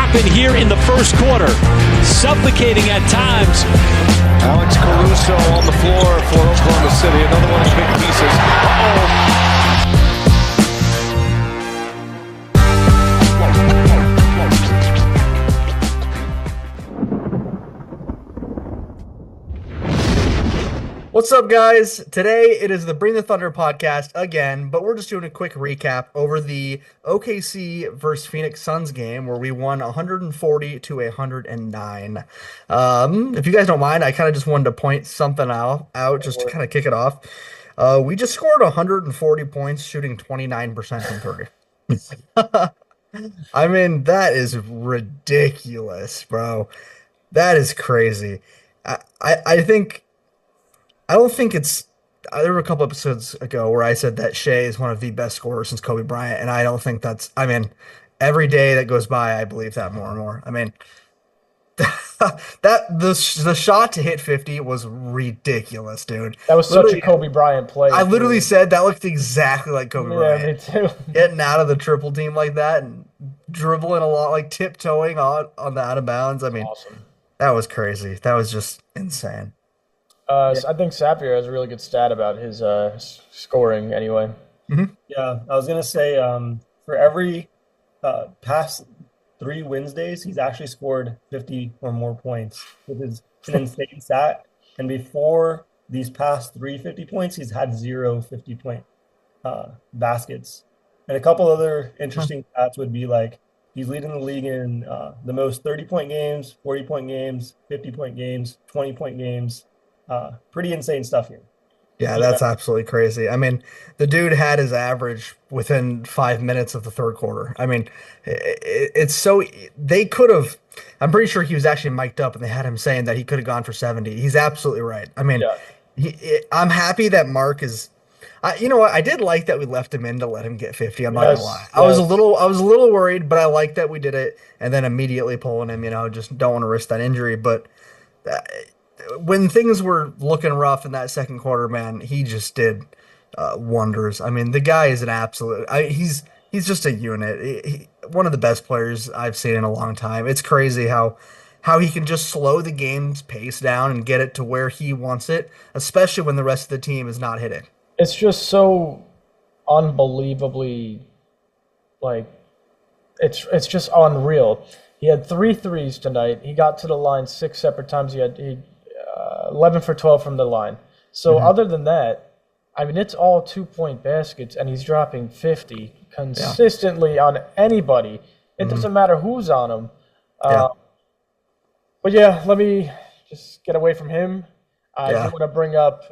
happen here in the first quarter. Suffocating at times. Alex Caruso on the floor for Oklahoma City. Another one of the big pieces. Uh-oh. What's up, guys? Today it is the Bring the Thunder podcast again, but we're just doing a quick recap over the OKC versus Phoenix Suns game where we won 140 to 109. If you guys don't mind, I kind of just wanted to point something out just to kind of kick it off. We just scored 140 points, shooting 29% from 30. I mean, that is ridiculous, bro. That is crazy. I don't think it's. There were a couple episodes ago where I said that Shai is one of the best scorers since Kobe Bryant, and I don't think that's. I mean, every day that goes by, I believe that more and more. I mean, the shot to hit 50 was ridiculous, dude. That was such a Kobe Bryant play. I literally said that looked exactly like Kobe Bryant. Yeah, me too. Getting out of the triple team like that and dribbling a lot, like tiptoeing on the out of bounds. I mean, awesome. That was crazy. That was just insane. I think Sapphire has a really good stat about his scoring anyway. Mm-hmm. Yeah, I was going to say for every past 3 Wednesdays, he's actually scored 50 or more points, which is an insane stat. And before these past 3 50 points, he's had 0 50-point baskets. And a couple other interesting stats would be like he's leading the league in the most 30-point games, 40-point games, 50-point games, 20-point games. Pretty insane stuff here. Yeah, that's absolutely crazy. I mean, the dude had his average within 5 minutes of the third quarter. I mean, it's so they could have. I'm pretty sure he was actually mic'd up, and they had him saying that he could have gone for 70. He's absolutely right. I mean, I'm happy that Mark is. You know what? I did like that we left him in to let him get 50. I'm not gonna lie. I was a little worried, but I like that we did it, and then immediately pulling him. Just don't want to risk that injury, but. When things were looking rough in that second quarter, man, he just did wonders. I mean, the guy is an absolute. He's just a unit. One of the best players I've seen in a long time. It's crazy how he can just slow the game's pace down and get it to where he wants it, especially when the rest of the team is not hitting. It's just so unbelievably, it's just unreal. He had 3 threes tonight. He got to the line 6 separate times. He 11 for 12 from the line. So other than that, I mean, it's all 2-point baskets, and he's dropping 50 consistently on anybody. It doesn't matter who's on him. But yeah, let me just get away from him. I do want to bring up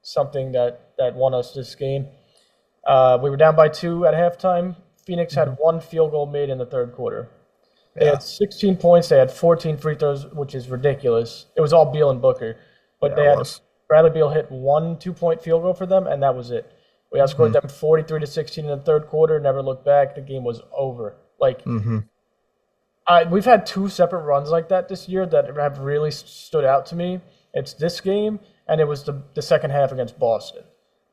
something that won us this game. We were down by 2 at halftime. Phoenix had 1 field goal made in the third quarter. They had 16 points. They had 14 free throws, which is ridiculous. It was all Beal and Booker. But they had Bradley Beal hit 1 2-point field goal for them, and that was it. We outscored them 43-16 in the third quarter, never looked back. The game was over. We've had 2 separate runs like that this year that have really stood out to me. It's this game, and it was the second half against Boston.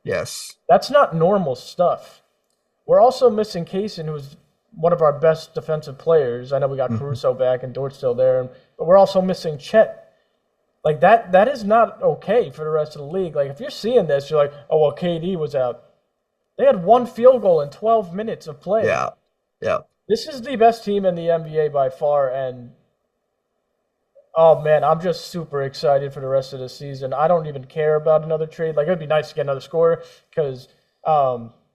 Yes. That's not normal stuff. We're also missing Kaysen, who's one of our best defensive players. I know we got Caruso back and Dort's still there, but we're also missing Chet. That is not okay for the rest of the league. If you're seeing this, you're like, oh, well, KD was out. They had 1 field goal in 12 minutes of play. Yeah. This is the best team in the NBA by far, and oh, man, I'm just super excited for the rest of the season. I don't even care about another trade. It would be nice to get another scorer because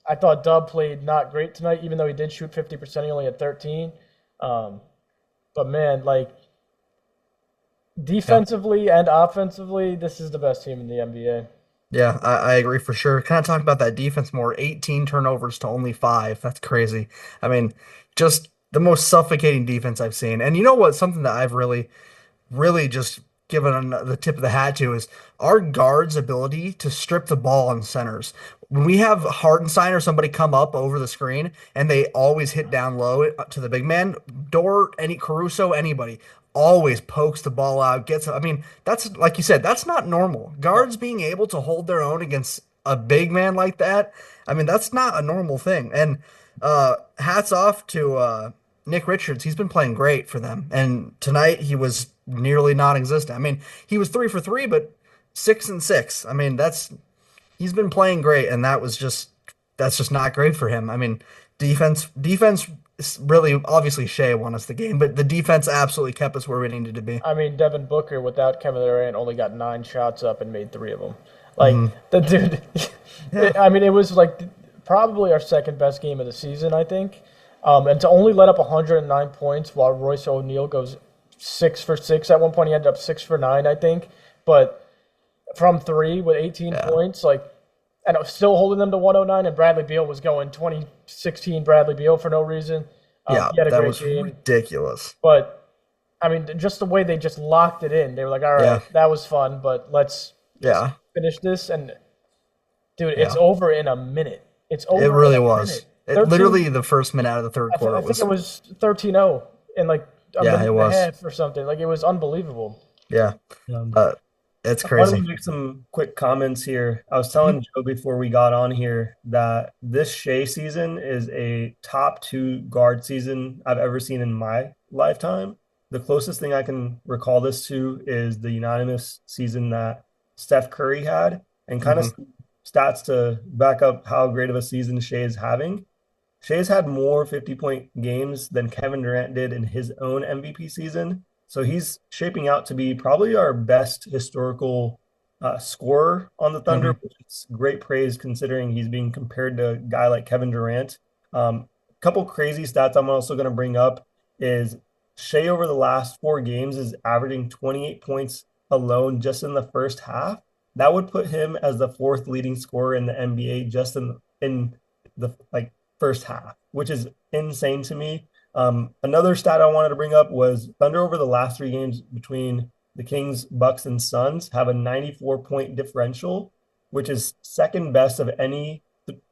I thought Dub played not great tonight, even though he did shoot 50%. He only had 13. But, man, defensively and offensively, this is the best team in the NBA. Yeah, I agree for sure. Kind of talk about that defense more. 18 turnovers to only 5. That's crazy. I mean, just the most suffocating defense I've seen. And you know what? Something that I've really just given the tip of the hat to is our guards' ability to strip the ball on centers. When we have Hartenstein or somebody come up over the screen and they always hit down low to the big man, Dort, Caruso, anybody always pokes the ball out, that's like you said, that's not normal. Guards being able to hold their own against a big man like that, that's not a normal thing. And hats off to Nick Richards, he's been playing great for them. And tonight he was nearly non-existent. I mean, he was 3 for 3, but 6 and 6. I mean, he's been playing great, and that's just not great for him. I mean, defense really obviously Shai won us the game, but the defense absolutely kept us where we needed to be. I mean, Devin Booker without Kevin Durant only got 9 shots up and made 3 of them. Like the dude, I mean, it was like probably our second best game of the season, I think. And to only let up 109 points while Royce O'Neal goes 6 for 6 at one point, he ended up 6 for 9, I think. But from 3 with 18 points, like, and still holding them to 109. And Bradley Beal was going 2016 Bradley Beal for no reason. He had a that great was game. ridiculous. But I mean, just the way they just locked it in. They were like, all right, that was fun, but let's finish this. And dude, it's over in a minute. It's over. It really in a was. minute. Literally the first minute out of the third quarter I think it was 13-0 in like a minute and a half or something. Like, it was unbelievable. Yeah. It's I crazy. want to make some quick comments here. I was telling Joe before we got on here that this Shai season is a top 2 guard season I've ever seen in my lifetime. The closest thing I can recall this to is the unanimous season that Steph Curry had, and kind of stats to back up how great of a season Shai is having. Shai's had more 50-point games than Kevin Durant did in his own MVP season. So he's shaping out to be probably our best historical scorer on the Thunder, which is great praise considering he's being compared to a guy like Kevin Durant. Couple crazy stats I'm also going to bring up is Shai over the last 4 games is averaging 28 points alone just in the first half. That would put him as the 4th leading scorer in the NBA just in the first half, which is insane to me. Another stat I wanted to bring up was Thunder over the last 3 games between the Kings, Bucks, and Suns have a 94-point differential, which is second best of any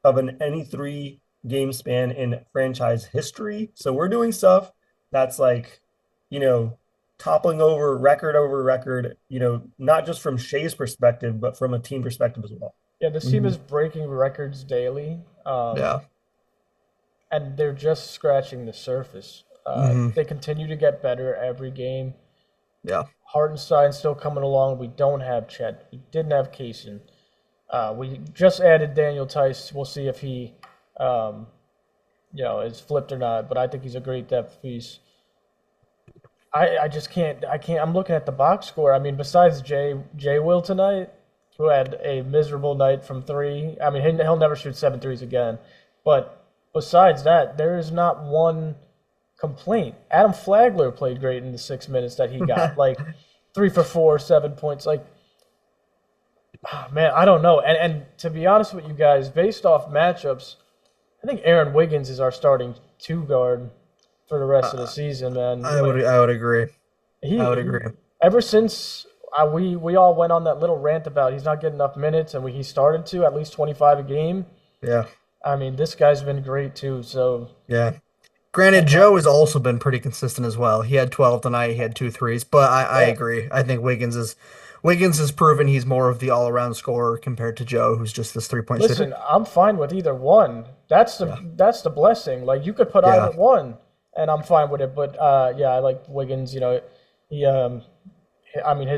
3-game span in franchise history. So we're doing stuff that's like, toppling over record, not just from Shai's perspective, but from a team perspective as well. Yeah, this team is breaking records daily. And they're just scratching the surface. They continue to get better every game. Yeah. Hartenstein's still coming along. We don't have Chet. We didn't have Kaysen. We just added Daniel Theis. We'll see if he, is flipped or not. But I think he's a great depth piece. I just can't. I'm looking at the box score. I mean, besides Jay Will tonight, who had a miserable night from 3. I mean, he'll never shoot 7 threes again. But besides that, there is not one complaint. Adam Flagler played great in the 6 minutes that he got, like 3 for 4, 7 points. Like, man, I don't know. And to be honest with you guys, based off matchups, I think Aaron Wiggins is our starting 2 guard for the rest of the season, man. I would agree. I would agree. Ever since we all went on that little rant about he's not getting enough minutes, and he started to at least 25 a game. Yeah. I mean, this guy's been great too. So yeah. Granted, Joe has also been pretty consistent as well. He had 12 tonight. He had 2 threes, but I agree. I think Wiggins has proven he's more of the all-around scorer compared to Joe, who's just this 3-point shooter. Listen, I'm fine with either one. That's the blessing. Like, you could put either one, and I'm fine with it. But I like Wiggins. His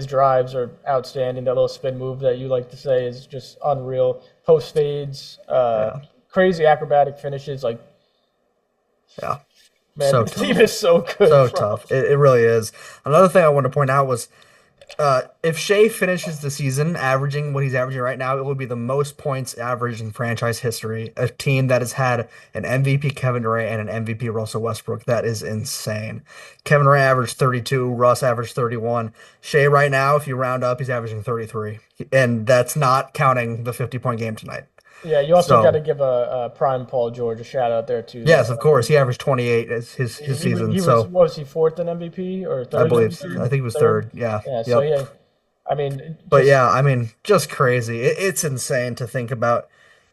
drives are outstanding. That little spin move that you like to say is just unreal. Post fades, crazy acrobatic finishes. Like, man, so the team is so good. So tough. It really is. Another thing I want to point out was if Shai finishes the season averaging what he's averaging right now, it will be the most points averaged in franchise history. A team that has had an MVP Kevin Durant and an MVP Russell Westbrook. That is insane. Kevin Durant averaged 32. Russ averaged 31. Shai right now, if you round up, he's averaging 33. And that's not counting the 50-point game tonight. Yeah, you also got to give a prime Paul George a shout out there too. Yes, of course. He averaged 28 as his season. Was he 4th in MVP or 3rd? I believe. I think he was 3rd. Yeah. Yeah. So yeah, I mean. Just crazy. It's insane to think about.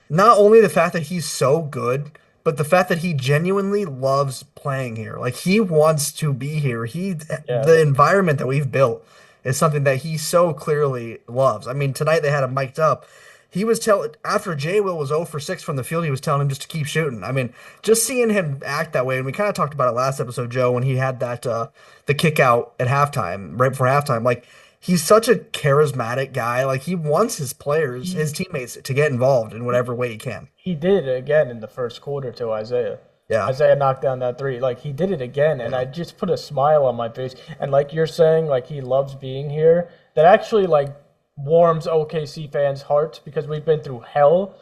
Not only the fact that he's so good, but the fact that he genuinely loves playing here. Like, he wants to be here. The environment that we've built is something that he so clearly loves. I mean, tonight they had him mic'd up. he was telling after Jay Will was 0 for 6 from the field, he was telling him just to keep shooting. I mean, just seeing him act that way, and we kind of talked about it last episode, Joe, when he had that the kick out at halftime, right before halftime. Like he's such a charismatic guy. Like he wants his players, his teammates to get involved in whatever way he can. He did it again in the first quarter to Isaiah. Yeah. Isaiah knocked down that three. Like, he did it again, and I just put a smile on my face. And like you're saying, like, he loves being here. That actually, like, warms OKC fans' hearts because we've been through hell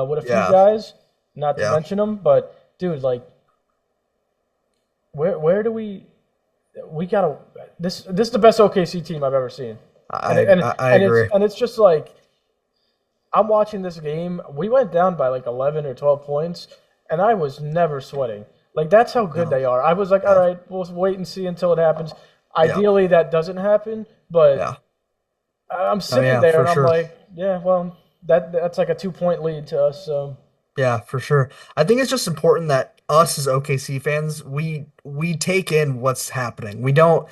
with a few guys, not to mention them. But, dude, like, where do we got to – this is the best OKC team I've ever seen. I agree. It's just like I'm watching this game. We went down by, like, 11 or 12 points – and I was never sweating. Like, that's how good they are. I was like, all right, we'll wait and see until it happens. Ideally, that doesn't happen, but I'm sitting there and I'm like, yeah, well, that's like a 2-point lead to us. So yeah, for sure. I think it's just important that us as OKC fans, we take in what's happening. We don't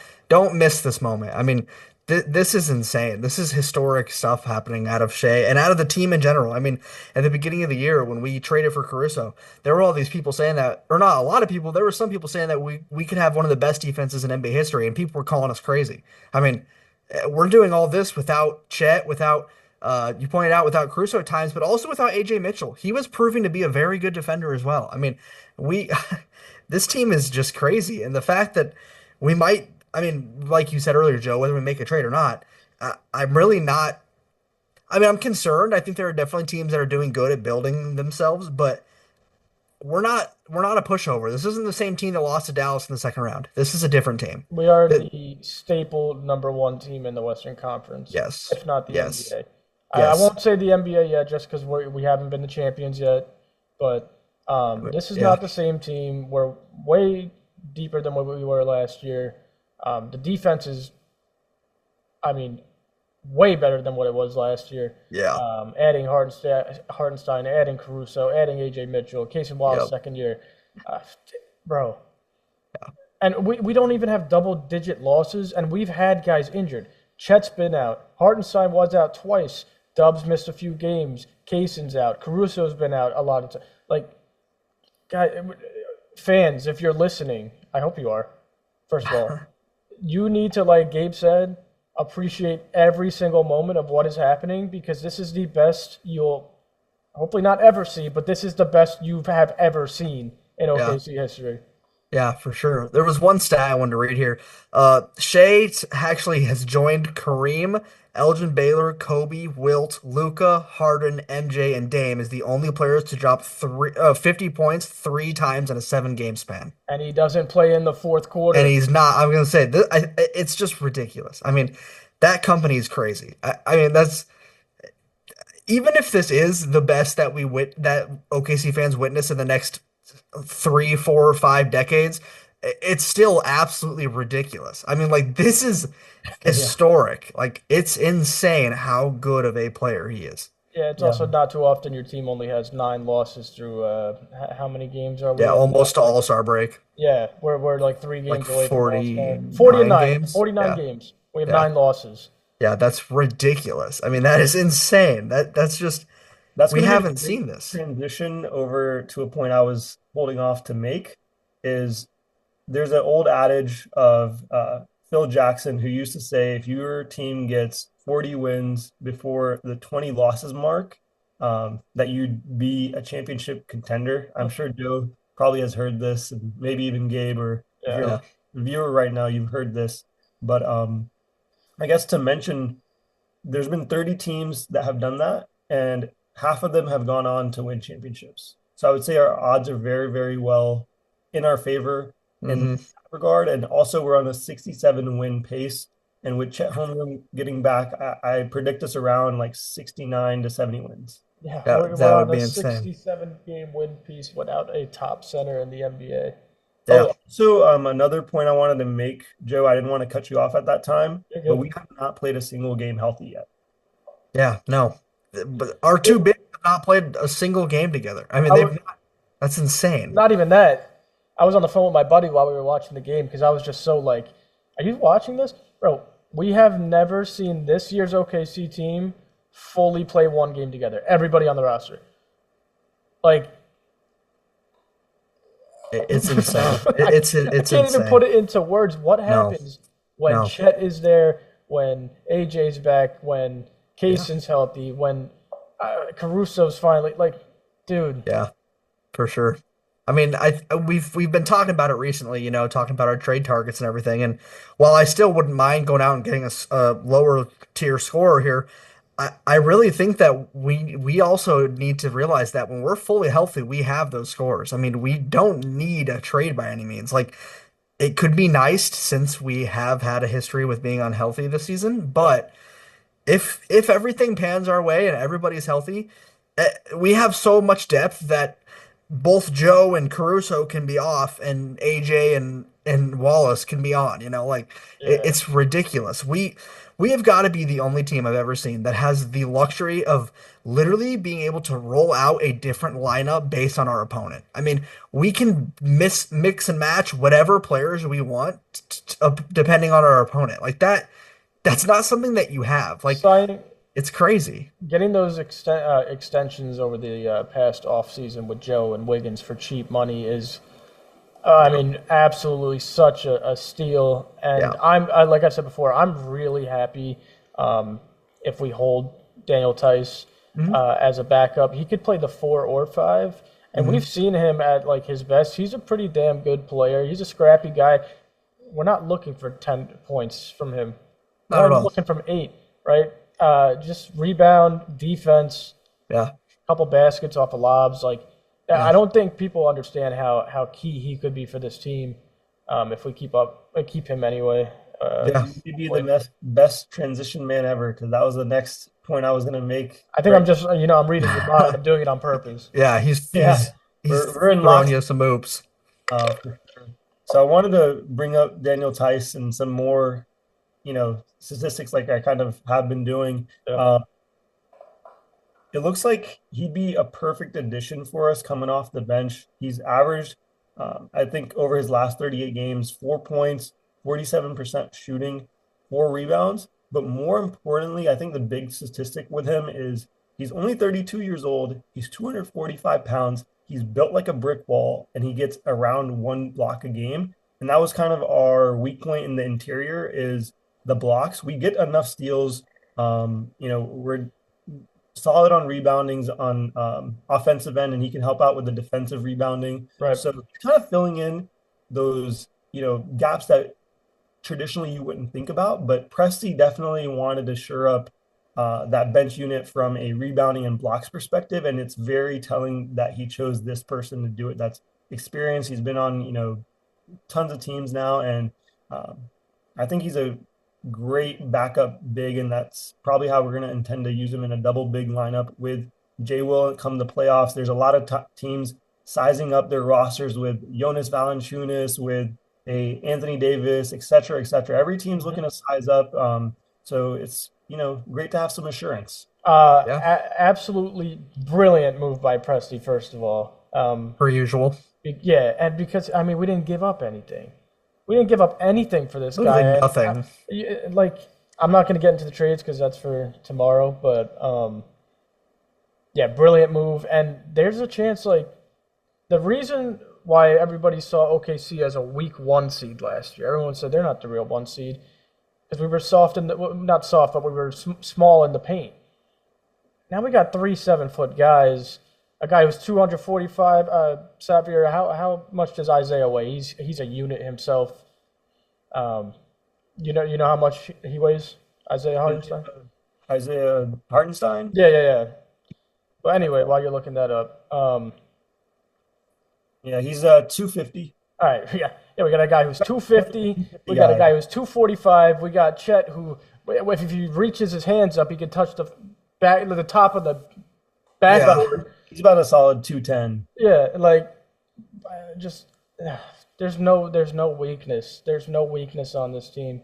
miss this moment. I mean, this is insane. This is historic stuff happening out of Shai and out of the team in general. I mean, at the beginning of the year when we traded for Caruso, there were all these people saying that, or not a lot of people, there were some people saying that we could have one of the best defenses in NBA history, and people were calling us crazy. I mean, we're doing all this without Chet, without you pointed out, without Caruso at times, but also without AJ Mitchell. He was proving to be a very good defender as well. I mean, this team is just crazy, and the fact that we might. I mean, like you said earlier, Joe, whether we make a trade or not, I'm really not. I mean, I'm concerned. I think there are definitely teams that are doing good at building themselves, but we're not a pushover. This isn't the same team that lost to Dallas in the second round. This is a different team. We are the staple #1 team in the Western Conference. Yes, if not the NBA. Yes. I won't say the NBA yet, just because we haven't been the champions yet. But this is not the same team. We're way deeper than what we were last year. The defense is, I mean, way better than what it was last year. Yeah. Adding Hartenstein, adding Caruso, adding AJ Mitchell, Casey Wallace second year. Bro. Yeah. And we don't even have double-digit losses, and we've had guys injured. Chet's been out. Hartenstein was out twice. Dubs missed a few games. Kaysen's out. Caruso's been out a lot of time. Like, guys, fans, if you're listening, I hope you are, first of all. You need to, like Gabe said, appreciate every single moment of what is happening, because this is the best you'll hopefully not ever see, but this is the best you have ever seen in OKC history. Yeah, for sure. There was one stat I wanted to read here. Shai actually has joined Kareem, Elgin Baylor, Kobe, Wilt, Luka, Harden, MJ, and Dame as the only players to drop 50 points 3 times in a 7-game span. And he doesn't play in the fourth quarter. And he's not. I'm going to say, it's just ridiculous. I mean, that company is crazy. I mean, that's... Even if this is the best that that OKC fans witness in the next 3, 4, or 5 decades, it's still absolutely ridiculous. I mean, like, this is historic. Like, it's insane how good of a player he is. Yeah, it's also not too often your team only has 9 losses through how many games are we? Yeah, almost to All-Star break. Yeah, we're like 3 games away 40, from 49 games. 49 games. We have 9 losses. Yeah, that's ridiculous. I mean, that is insane. That's just we haven't seen this. Transition over to a point I was holding off to make is there's an old adage of Phil Jackson, who used to say, if your team gets 40 wins before the 20 losses mark, that you'd be a championship contender. I'm sure Joe probably has heard this, and maybe even Gabe, or if you're a viewer right now, you've heard this. But I guess to mention, there's been 30 teams that have done that, and half of them have gone on to win championships. So I would say our odds are very, very well in our favor in that regard. And also we're on a 67-win pace. And with Chet Holmgren getting back, I predict us around like 69 to 70 wins. Yeah, that we're would on be a insane. 67-game win piece without a top center in the NBA. Yeah. So another point I wanted to make, Joe, I didn't want to cut you off at that time, but we have not played a single game healthy yet. Yeah, no. But our 2 bigs have not played a single game together. I mean, they've not. That's insane. Not even that. I was on the phone with my buddy while we were watching the game because I was just so like, are you watching this? Bro, we have never seen this year's OKC team fully play one game together. Everybody on the roster. Like, it's insane. It's I can't insane. even put it into words. What No. happens when No. Chet is there, when AJ's back, when Kaysen's healthy, when Caruso's finally dude. Yeah, for sure. I mean, we've been talking about it recently, talking about our trade targets and everything. And while I still wouldn't mind going out and getting a lower tier scorer here, I really think that we also need to realize that when we're fully healthy, we have those scores. I mean, we don't need a trade by any means. Like, it could be nice since we have had a history with being unhealthy this season, but if everything pans our way and everybody's healthy, we have so much depth that both Joe and Caruso can be off and AJ and Wallace can be on, it's ridiculous. We have got to be the only team I've ever seen that has the luxury of literally being able to roll out a different lineup based on our opponent. I mean, we can mix and match whatever players we want depending on our opponent. Like that's not something that you have. Like, it's crazy. Getting those extensions over the past offseason with Joe and Wiggins for cheap money is, I mean, absolutely such a steal. And like I said before, I'm really happy if we hold Daniel Theis as a backup. He could play the 4 or 5. And we've seen him at his best. He's a pretty damn good player. He's a scrappy guy. We're not looking for 10 points from him. We're looking from 8, right? Just rebound, defense, couple baskets off of lobs. I don't think people understand how key he could be for this team if we keep him anyway. He'd be the best transition man ever, because that was the next point I was going to make. I think I'm just, I'm reading your mind. I'm doing it on purpose. Yeah, he's we're in throwing you some oops. For sure. So I wanted to bring up Daniel Theis and some more, statistics like I kind of have been doing. Yeah. It looks like he'd be a perfect addition for us coming off the bench. He's averaged, I think, over his last 38 games, 4 points, 47% shooting, 4 rebounds. But more importantly, I think the big statistic with him is he's only 32 years old. He's 245 pounds. He's built like a brick wall, and he gets around 1 block a game. And that was kind of our weak point in the interior is the blocks. We get enough steals. We're solid on reboundings on offensive end, and he can help out with the defensive rebounding. Right. So kind of filling in those, gaps that traditionally you wouldn't think about. But Presti definitely wanted to shore up that bench unit from a rebounding and blocks perspective, and it's very telling that he chose this person to do it. That's experience. He's been on, tons of teams now, and I think he's a great backup big, and that's probably how we're going to intend to use him in a double big lineup with J. Will come the playoffs. There's a lot of teams sizing up their rosters with Jonas Valanciunas, with a Anthony Davis, et cetera, et cetera. Every team's looking to size up. So it's, great to have some assurance. Absolutely brilliant move by Presti, first of all. Per usual. Yeah, and because, we didn't give up anything. We didn't give up anything for this guy. Nothing. I'm not going to get into the trades because that's for tomorrow, but brilliant move. And there's a chance, the reason why everybody saw OKC as a weak 1 seed last year, everyone said they're not the real 1 seed, because we were not soft, but we were small in the paint. Now we got 3 7-foot guys. A guy who's 245. Sapir, how much does Isaiah weigh? He's a unit himself. You know how much he weighs, Isaiah Hartenstein? Isaiah Hartenstein? Yeah. But anyway, while you're looking that up, he's 250. All right, yeah, we got a guy who's 250. We got a guy who's 245. We got Chet, who, if he reaches his hands up, he can touch the top of the backboard. He's about a solid 210. Yeah, there's no weakness. There's no weakness on this team.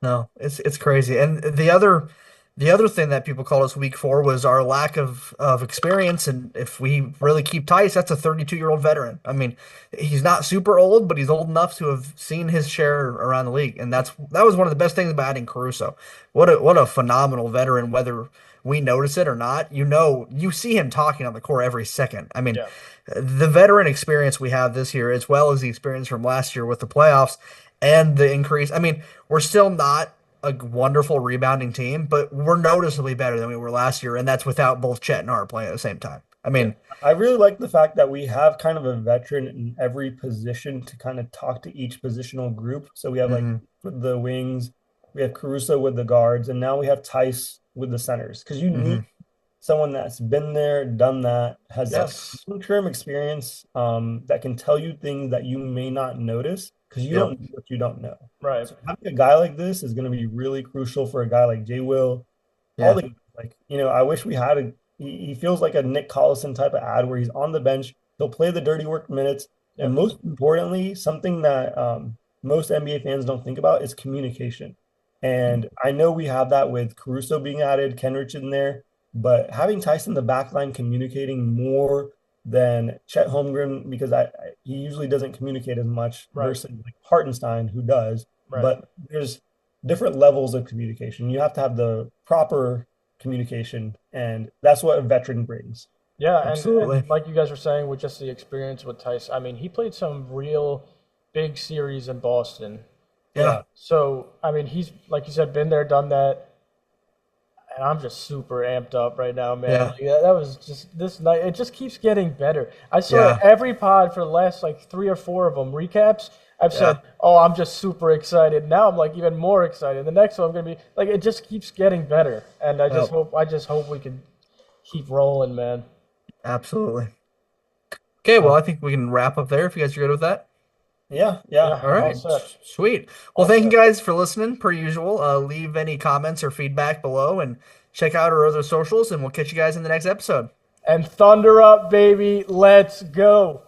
No, it's crazy. And the The other thing that people called us weak for was our lack of experience. And if we really keep Theis, that's a 32-year-old veteran. I mean, he's not super old, but he's old enough to have seen his share around the league. And that was one of the best things about adding Caruso. What a phenomenal veteran, whether we notice it or not. You see him talking on the court every second. I mean, Yeah. the veteran experience we have this year, as well as the experience from last year with the playoffs and the increase. I mean, we're still not a wonderful rebounding team, but we're noticeably better than we were last year, and that's without both Chet and Hart playing at the same time. I mean, I really like the fact that we have kind of a veteran in every position to kind of talk to each positional group. So we have like with the wings, we have Caruso with the guards, and now we have Theis with the centers. Because you need someone that's been there, done that, has long-term experience that can tell you things that you may not notice because you don't know what you don't know. Right. So having a guy like this is going to be really crucial for a guy like Jay Will. Yeah. I wish we had he feels like a Nick Collison type of ad where he's on the bench, he'll play the dirty work minutes, and most importantly, something that most NBA fans don't think about is communication. And I know we have that with Caruso being added, Kenrich in there, but having Theis in the back line communicating more than Chet Holmgren, because he usually doesn't communicate as much versus like Hartenstein, who does. Right. But there's different levels of communication. You have to have the proper communication, and that's what a veteran brings. Yeah, Absolutely. and like you guys were saying, with just the experience with Theis, I mean, he played some real big series in Boston. Yeah. So, I mean, he's, like you said, been there, done that. And I'm just super amped up right now, man. Yeah. Like, that was just this night. It just keeps getting better. I saw every pod for the last like 3 or 4 of them recaps. I've said, "Oh, I'm just super excited." Now I'm like even more excited. The next one I'm gonna be like, it just keeps getting better, and I just hope we can keep rolling, man. Absolutely. Okay, well, I think we can wrap up there if you guys are good with that. Yeah. All right, all set. sweet. Well, thank you guys for listening. Per usual, leave any comments or feedback below, and check out our other socials. And we'll catch you guys in the next episode. And thunder up, baby! Let's go.